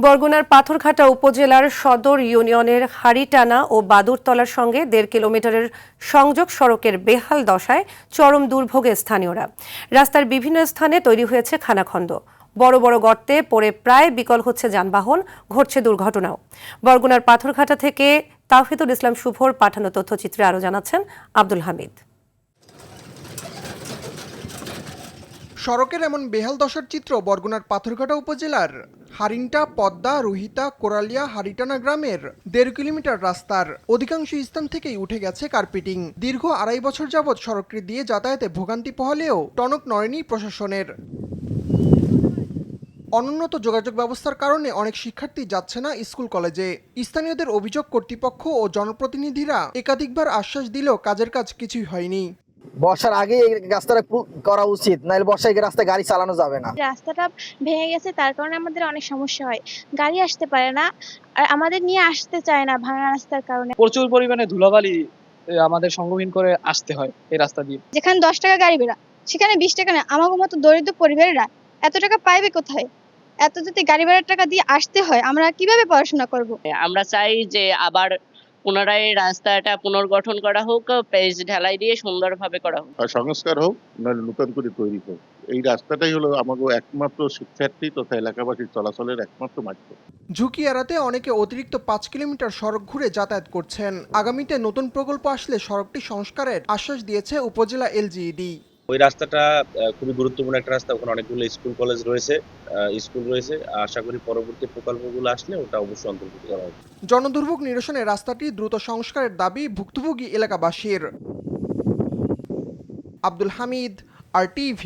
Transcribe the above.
বরগুনার পাথরঘাটা উপজেলার সদর ইউনিয়নের হাড়িটানা ও বাদুরতলার সঙ্গে ১.৫ কিলোমিটারের সংযোগ সড়কের বেহাল দশায় চরম দুর্ভোগে স্থানীয়রা। রাস্তার বিভিন্ন স্থানে তৈরি হয়েছে খানাখন্দ, বড় বড় গর্তে পড়ে প্রায় বিকল হচ্ছে যানবাহন, ঘটছে দুর্ঘটনাও। বরগুনার পাথরঘাটা থেকে তাওহিদুল ইসলাম শুভর পাঠানো তথ্যচিত্রে আরও জানাচ্ছেন আব্দুল হামিদ। সড়কের এমন বেহাল দশার চিত্র বরগুনার পাথরঘাটা উপজেলার হারিনটা, পদ্মা, রুহিতা, কোরালিয়া, হারিটানা গ্রামের ১.৫ কিলোমিটার রাস্তার অধিকাংশ স্থান থেকেই উঠে গেছে কার্পেটিং। দীর্ঘ ২.৫ বছর যাবৎ সড়কটি দিয়ে যাতায়াতে ভোগান্তি পোহালেও টনক নড়েনি প্রশাসনের। অনুন্নত যোগাযোগ ব্যবস্থার কারণে অনেক শিক্ষার্থী যাচ্ছে না স্কুল কলেজে। স্থানীয়দের অভিযোগ, কর্তৃপক্ষ ও জনপ্রতিনিধিরা একাধিকবার আশ্বাস দিলেও কাজের কাজ কিছুই হয়নি। বর্ষার আগে এই রাস্তাটা করা উচিত, নাহলে বর্ষায় রাস্তায় গাড়ি চালানো যাবে না। রাস্তাটা ভেঙে গেছে, তার কারণে আমাদের অনেক সমস্যা হয়, গাড়ি আসতে পারে না, আর আমাদের নিয়ে আসতে চায় না ভাঙা রাস্তার কারণে। প্রচুর পরিমাণে ধুলাবালি আমাদের সংগ্রহীন করে আসতে হয় এই রাস্তা দিয়ে। যেখানে 10 টাকা গাড়ি বেড়া, সেখানে 20 টাকা না। আমার মতো দরিদ্র পরিবারেরা এত টাকা পাইবে কোথায়? এত যদি গাড়ি ভাড়ার টাকা দিয়ে আসতে হয়, আমরা কিভাবে পড়াশোনা করব? আমরা চাই যে আবার পুনরায় রাস্তাটা পুনর্গঠন করা হোক, পেজ ঢালাই দিয়ে সুন্দরভাবে করা হোক, সংস্কার হোক, নতুন করে তৈরি হোক। এই রাস্তাটাই হলো আমাদের একমাত্র শিক্ষার্থী তথা এলাকাবাসীর চলাচলের একমাত্র মাধ্যম। ঝুঁকি এড়াতে অনেকে অতিরিক্ত ৫ কিলোমিটার সড়ক ঘুরে যাতায়াত করছেন। আগামীতে নতুন প্রকল্প আসলে সড়কটি সংস্কারের আশ্বাস দিয়েছে উপজেলা এলজিইডি। ওই রাস্তাটা খুবই গুরুত্বপূর্ণ একটা রাস্তা, ওখানে অনেকগুলো স্কুল কলেজ রয়েছে, আশা করি পরবর্তী প্রকল্পগুলো আসলে ওটা অবশ্যই অন্তর্ভুক্ত করা হবে। জনদুর্ভোগ নিরসনে রাস্তাটি দ্রুত সংস্কারের দাবি ভুক্তভোগী এলাকাবাসীর। আব্দুল হামিদ, RTV।